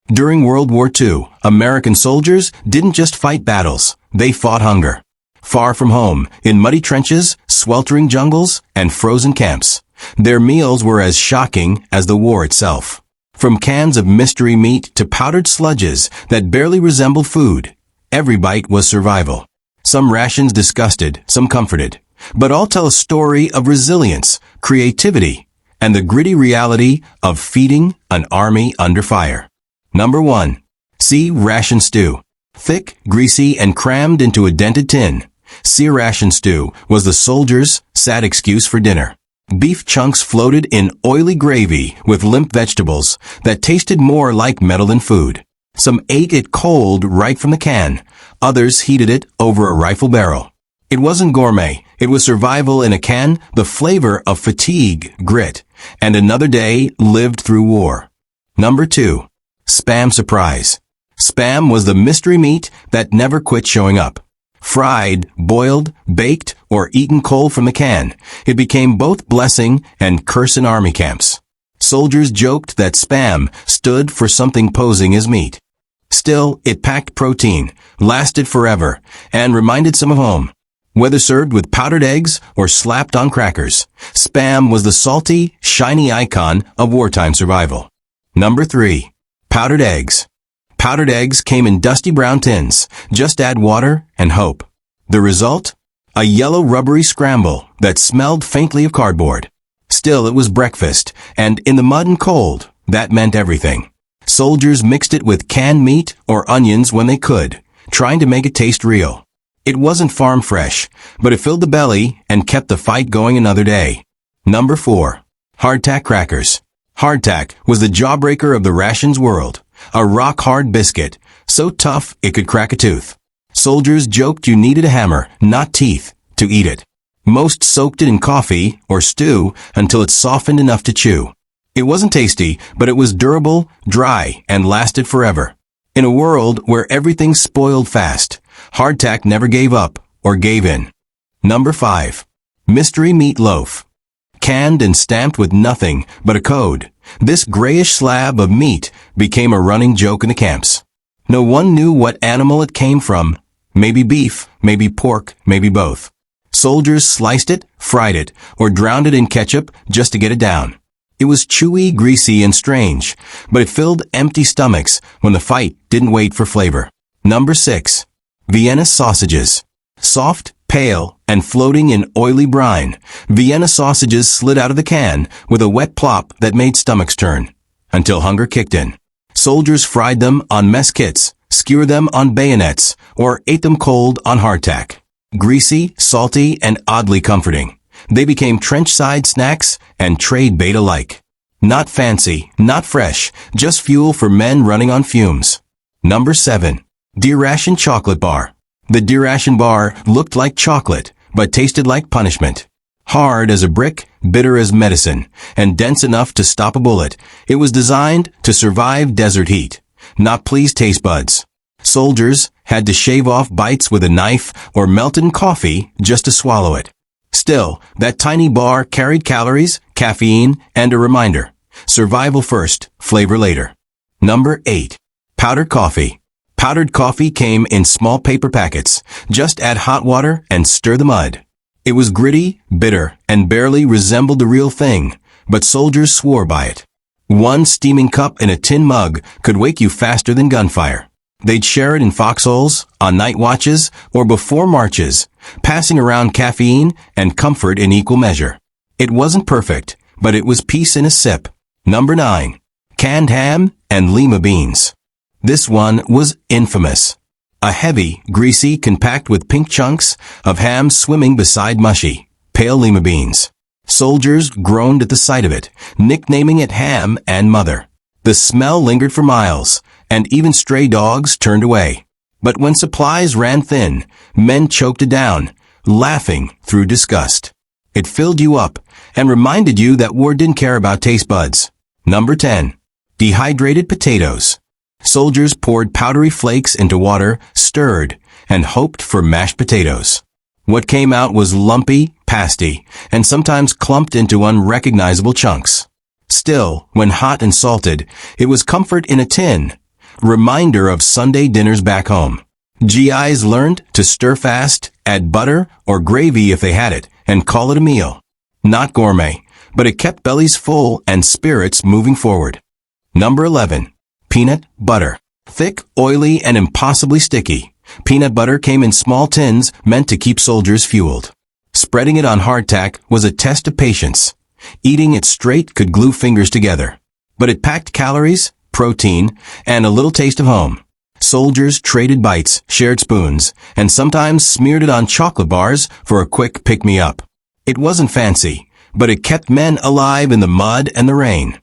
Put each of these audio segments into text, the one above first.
During World War II, American soldiers didn't just fight battles, they fought hunger. Far from home, in muddy trenches, sweltering jungles, and frozen camps, their meals were as shocking as the war itself. From cans of mystery meat to powdered sludges that barely resembled food, every bite was survival. Some rations disgusted, some comforted, but all tell a story of resilience, creativity, and the gritty reality of feeding an army under fire. Number 1. C-ration stew. Thick, greasy, and crammed into a dented tin, C-ration stew was the soldiers' sad excuse for dinner. Beef chunks floated in oily gravy with limp vegetables that tasted more like metal than food. Some ate it cold right from the can. Others heated it over a rifle barrel. It wasn't gourmet. It was survival in a can, the flavor of fatigue, grit, and another day lived through war. Number 2. Spam surprise. Spam was the mystery meat that never quit showing up. Fried, boiled, baked, or eaten cold from the can, it became both blessing and curse in army camps. Soldiers joked that Spam stood for something posing as meat. Still, it packed protein, lasted forever, and reminded some of home. Whether served with powdered eggs or slapped on crackers, Spam was the salty, shiny icon of wartime survival. Number 3. Powdered eggs. Powdered eggs came in dusty brown tins. Just add water and hope. The result? A yellow rubbery scramble that smelled faintly of cardboard. Still, it was breakfast, and in the mud and cold, that meant everything. Soldiers mixed it with canned meat or onions when they could, trying to make it taste real. It wasn't farm fresh, but it filled the belly and kept the fight going another day. Number 4. Hardtack crackers. Hardtack was the jawbreaker of the rations world. A rock-hard biscuit, so tough it could crack a tooth. Soldiers joked you needed a hammer, not teeth, to eat it. Most soaked it in coffee or stew until it softened enough to chew. It wasn't tasty, but it was durable, dry, and lasted forever. In a world where everything spoiled fast, hardtack never gave up or gave in. Number 5. Mystery meat loaf. Canned and stamped with nothing but a code, this grayish slab of meat became a running joke in the camps. No one knew what animal it came from. Maybe beef, maybe pork, maybe both. Soldiers sliced it, fried it, or drowned it in ketchup just to get it down. It was chewy, greasy, and strange, but it filled empty stomachs when the fight didn't wait for flavor. Number 6. Vienna sausages. Soft, pale, and floating in oily brine, Vienna sausages slid out of the can with a wet plop that made stomachs turn, until hunger kicked in. Soldiers fried them on mess kits, skewered them on bayonets, or ate them cold on hardtack. Greasy, salty, and oddly comforting, they became trench-side snacks and trade bait alike. Not fancy, not fresh, just fuel for men running on fumes. Number 7. D-ration chocolate bar. The D-ration bar looked like chocolate, but tasted like punishment. Hard as a brick, bitter as medicine, and dense enough to stop a bullet, it was designed to survive desert heat, not please taste buds. Soldiers had to shave off bites with a knife or melt it in coffee just to swallow it. Still, that tiny bar carried calories, caffeine, and a reminder. Survival first, flavor later. Number 8. Powdered coffee. Powdered coffee came in small paper packets. Just add hot water and stir the mud. It was gritty, bitter, and barely resembled the real thing, but soldiers swore by it. One steaming cup in a tin mug could wake you faster than gunfire. They'd share it in foxholes, on night watches, or before marches, passing around caffeine and comfort in equal measure. It wasn't perfect, but it was peace in a sip. Number 9. Canned ham and lima beans. This one was infamous. A heavy, greasy, compact with pink chunks of ham swimming beside mushy, pale lima beans. Soldiers groaned at the sight of it, nicknaming it ham and mother. The smell lingered for miles, and even stray dogs turned away. But when supplies ran thin, men choked it down, laughing through disgust. It filled you up and reminded you that war didn't care about taste buds. Number 10. Dehydrated potatoes. Soldiers poured powdery flakes into water, stirred, and hoped for mashed potatoes. What came out was lumpy, pasty, and sometimes clumped into unrecognizable chunks. Still, when hot and salted, it was comfort in a tin, reminder of Sunday dinners back home. GIs learned to stir fast, add butter or gravy if they had it, and call it a meal. Not gourmet, but it kept bellies full and spirits moving forward. Number 11. Peanut butter. Thick, oily, and impossibly sticky. Peanut butter came in small tins meant to keep soldiers fueled. Spreading it on hardtack was a test of patience. Eating it straight could glue fingers together. But it packed calories, protein, and a little taste of home. Soldiers traded bites, shared spoons, and sometimes smeared it on chocolate bars for a quick pick-me-up. It wasn't fancy, but it kept men alive in the mud and the rain.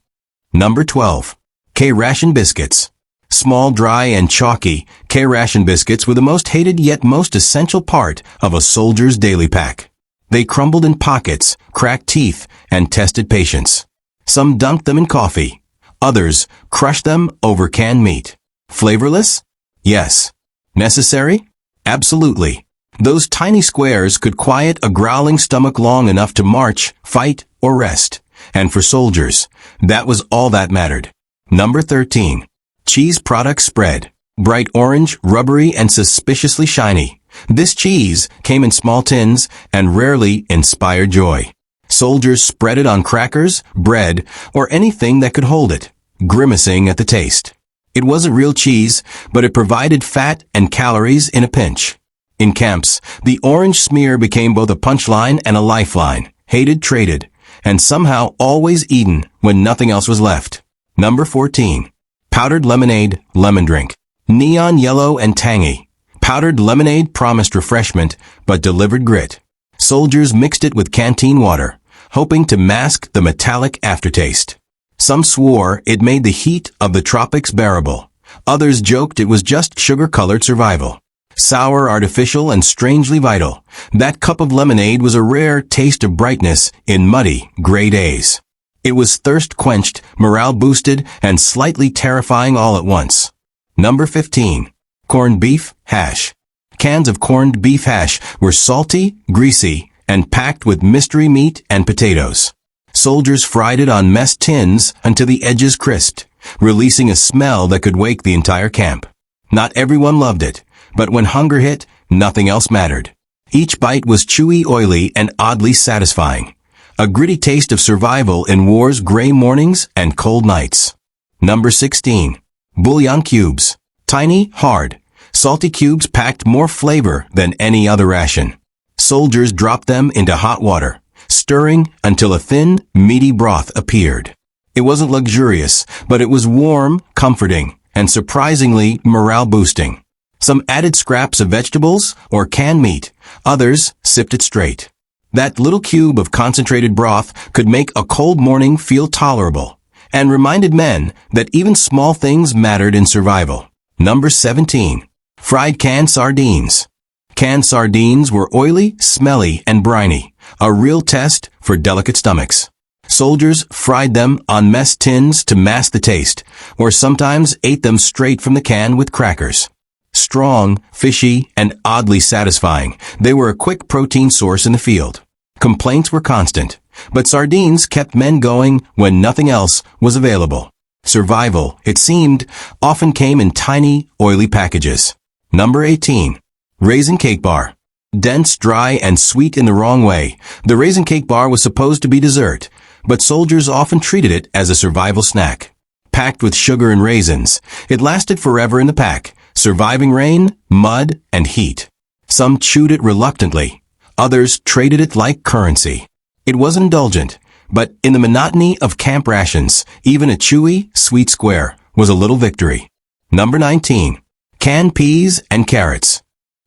Number 12. K-ration biscuits. Small, dry, and chalky, K-ration biscuits were the most hated yet most essential part of a soldier's daily pack. They crumbled in pockets, cracked teeth, and tested patience. Some dunked them in coffee. Others crushed them over canned meat. Flavorless? Yes. Necessary? Absolutely. Those tiny squares could quiet a growling stomach long enough to march, fight, or rest. And for soldiers, that was all that mattered. Number 13. Cheese product spread. Bright orange, rubbery, and suspiciously shiny. This cheese came in small tins and rarely inspired joy. Soldiers spread it on crackers, bread, or anything that could hold it, grimacing at the taste. It wasn't real cheese, but it provided fat and calories in a pinch. In camps, the orange smear became both a punchline and a lifeline, hated, traded, and somehow always eaten when nothing else was left. Number 14. Powdered lemonade, lemon drink. Neon yellow and tangy. Powdered lemonade promised refreshment, but delivered grit. Soldiers mixed it with canteen water, hoping to mask the metallic aftertaste. Some swore it made the heat of the tropics bearable. Others joked it was just sugar-colored survival. Sour, artificial, and strangely vital, that cup of lemonade was a rare taste of brightness in muddy, gray days. It was thirst-quenched, morale-boosted, and slightly terrifying all at once. Number 15. Corned beef hash. Cans of corned beef hash were salty, greasy, and packed with mystery meat and potatoes. Soldiers fried it on mess tins until the edges crisped, releasing a smell that could wake the entire camp. Not everyone loved it, but when hunger hit, nothing else mattered. Each bite was chewy, oily, and oddly satisfying. A gritty taste of survival in war's gray mornings and cold nights. Number 16. Bouillon cubes. Tiny, hard, salty cubes packed more flavor than any other ration. Soldiers dropped them into hot water, stirring until a thin, meaty broth appeared. It wasn't luxurious, but it was warm, comforting, and surprisingly morale-boosting. Some added scraps of vegetables or canned meat. Others sipped it straight. That little cube of concentrated broth could make a cold morning feel tolerable and reminded men that even small things mattered in survival. Number 17. Fried canned sardines. Canned sardines were oily, smelly, and briny, a real test for delicate stomachs. Soldiers fried them on mess tins to mask the taste, or sometimes ate them straight from the can with crackers. Strong, fishy, and oddly satisfying, they were a quick protein source in the field. Complaints were constant, but sardines kept men going when nothing else was available. Survival, it seemed, often came in tiny, oily packages. Number 18. Raisin cake bar. Dense, dry, and sweet in the wrong way, the raisin cake bar was supposed to be dessert, but soldiers often treated it as a survival snack. Packed with sugar and raisins, it lasted forever in the pack, surviving rain, mud, and heat. Some chewed it reluctantly. Others traded it like currency. It was indulgent, but in the monotony of camp rations, even a chewy, sweet square was a little victory. Number 19. Canned peas and carrots.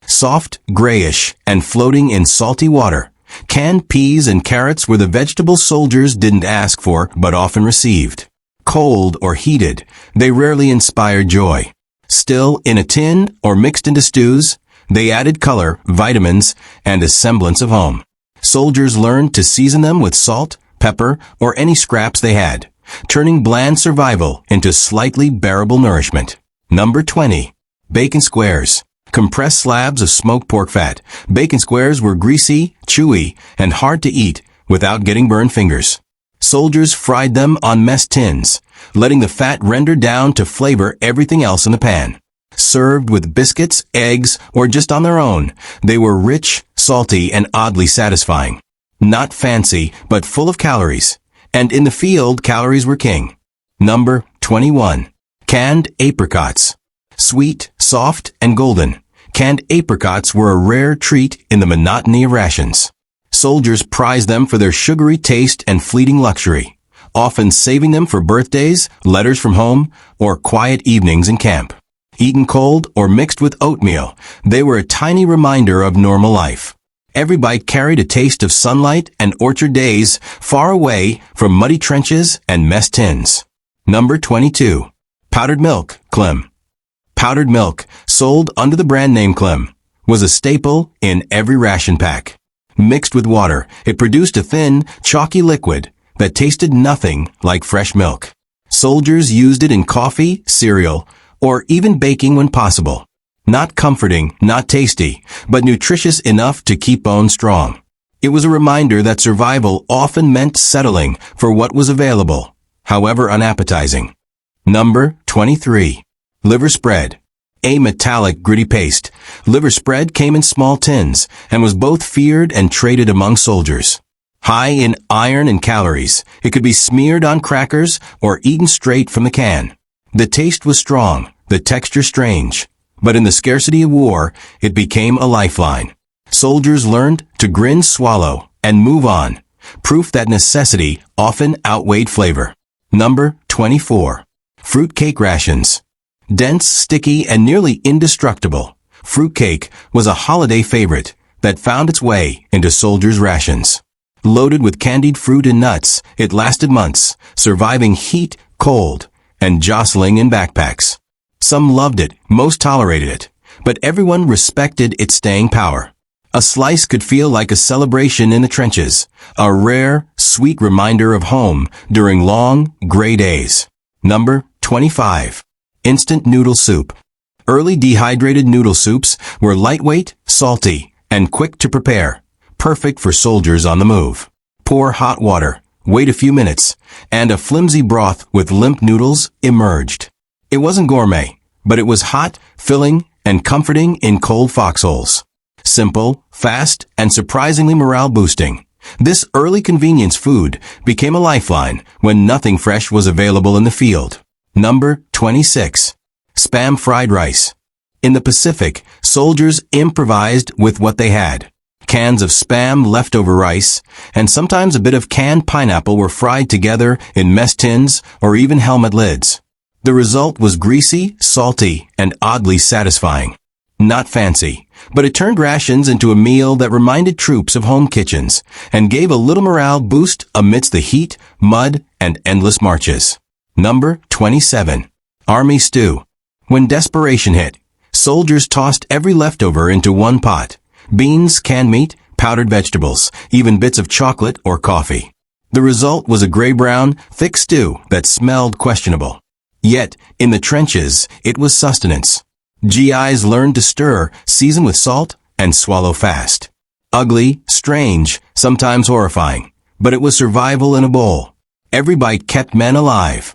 Soft, grayish, and floating in salty water, canned peas and carrots were the vegetables soldiers didn't ask for but often received. Cold or heated, they rarely inspired joy. Still, in a tin or mixed into stews, they added color, vitamins, and a semblance of home. Soldiers learned to season them with salt, pepper, or any scraps they had, turning bland survival into slightly bearable nourishment. Number 20. Bacon squares. Compressed slabs of smoked pork fat. Bacon squares were greasy, chewy, and hard to eat without getting burned fingers. Soldiers fried them on mess tins, letting the fat render down to flavor everything else in the pan. Served with biscuits, eggs, or just on their own, they were rich, salty, and oddly satisfying. Not fancy, but full of calories. And in the field, calories were king. Number 21. Canned apricots. Sweet, soft, and golden, canned apricots were a rare treat in the monotony of rations. Soldiers prized them for their sugary taste and fleeting luxury, often saving them for birthdays, letters from home, or quiet evenings in camp. Eaten cold or mixed with oatmeal, they were a tiny reminder of normal life. Every bite carried a taste of sunlight and orchard days far away from muddy trenches and mess tins. Number 22. Powdered milk, Clem. Powdered milk, sold under the brand name Clem, was a staple in every ration pack. Mixed with water, it produced a thin, chalky liquid that tasted nothing like fresh milk. Soldiers used it in coffee, cereal, or even baking when possible. Not comforting, not tasty, but nutritious enough to keep bones strong. It was a reminder that survival often meant settling for what was available, however unappetizing. Number 23. Liver spread. A metallic, gritty paste, liver spread came in small tins and was both feared and traded among soldiers. High in iron and calories, it could be smeared on crackers or eaten straight from the can. The taste was strong, the texture strange, but in the scarcity of war, it became a lifeline. Soldiers learned to grin, swallow, and move on, proof that necessity often outweighed flavor. Number 24. Fruitcake rations. Dense, sticky, and nearly indestructible, fruitcake was a holiday favorite that found its way into soldiers' rations. Loaded with candied fruit and nuts, it lasted months, surviving heat, cold, and jostling in backpacks. Some loved it, most tolerated it, but everyone respected its staying power. A slice could feel like a celebration in the trenches, a rare, sweet reminder of home during long, gray days. Number 25. Instant noodle soup. Early dehydrated noodle soups were lightweight, salty, and quick to prepare, perfect for soldiers on the move. Pour hot water, wait a few minutes, and a flimsy broth with limp noodles emerged. It wasn't gourmet, but it was hot, filling, and comforting in cold foxholes. Simple, fast, and surprisingly morale-boosting. This early convenience food became a lifeline when nothing fresh was available in the field. Number 26. Spam fried rice. In the Pacific, soldiers improvised with what they had. Cans of Spam leftover rice, and sometimes a bit of canned pineapple were fried together in mess tins or even helmet lids. The result was greasy, salty, and oddly satisfying. Not fancy, but it turned rations into a meal that reminded troops of home kitchens and gave a little morale boost amidst the heat, mud, and endless marches. Number 27. Army stew. When desperation hit, soldiers tossed every leftover into one pot. Beans, canned meat, powdered vegetables, even bits of chocolate or coffee. The result was a gray-brown, thick stew that smelled questionable. Yet, in the trenches, it was sustenance. GIs learned to stir, season with salt, and swallow fast. Ugly, strange, sometimes horrifying, but it was survival in a bowl. Every bite kept men alive.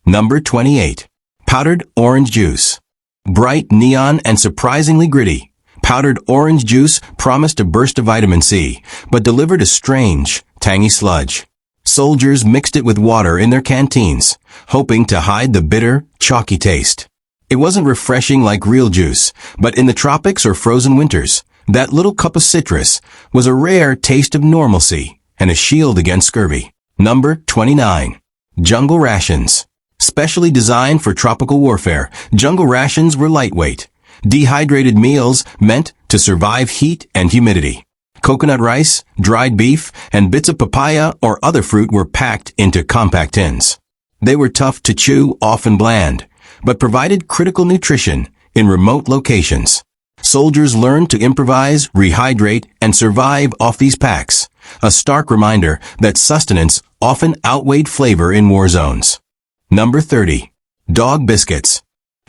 Number 28. Powdered orange juice. Bright, neon, and surprisingly gritty, powdered orange juice promised a burst of vitamin C, but delivered a strange, tangy sludge. Soldiers mixed it with water in their canteens, hoping to hide the bitter, chalky taste. It wasn't refreshing like real juice, but in the tropics or frozen winters, that little cup of citrus was a rare taste of normalcy and a shield against scurvy. Number 29. Jungle rations. Specially designed for tropical warfare, jungle rations were lightweight. Dehydrated meals meant to survive heat and humidity. Coconut rice, dried beef, and bits of papaya or other fruit were packed into compact tins. They were tough to chew, often bland, but provided critical nutrition in remote locations. Soldiers learned to improvise, rehydrate, and survive off these packs, a stark reminder that sustenance often outweighed flavor in war zones. Number 30. Dog biscuits.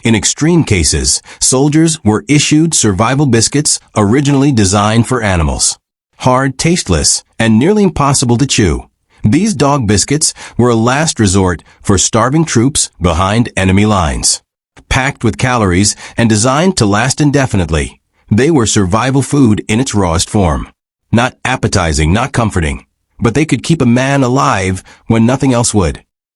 In extreme cases, soldiers were issued survival biscuits originally designed for animals. Hard, tasteless, and nearly impossible to chew, These dog biscuits were a last resort for starving troops behind enemy lines. Packed with calories and designed to last indefinitely, they were survival food in its rawest form. Not appetizing, not comforting, but they could keep a man alive when nothing else would.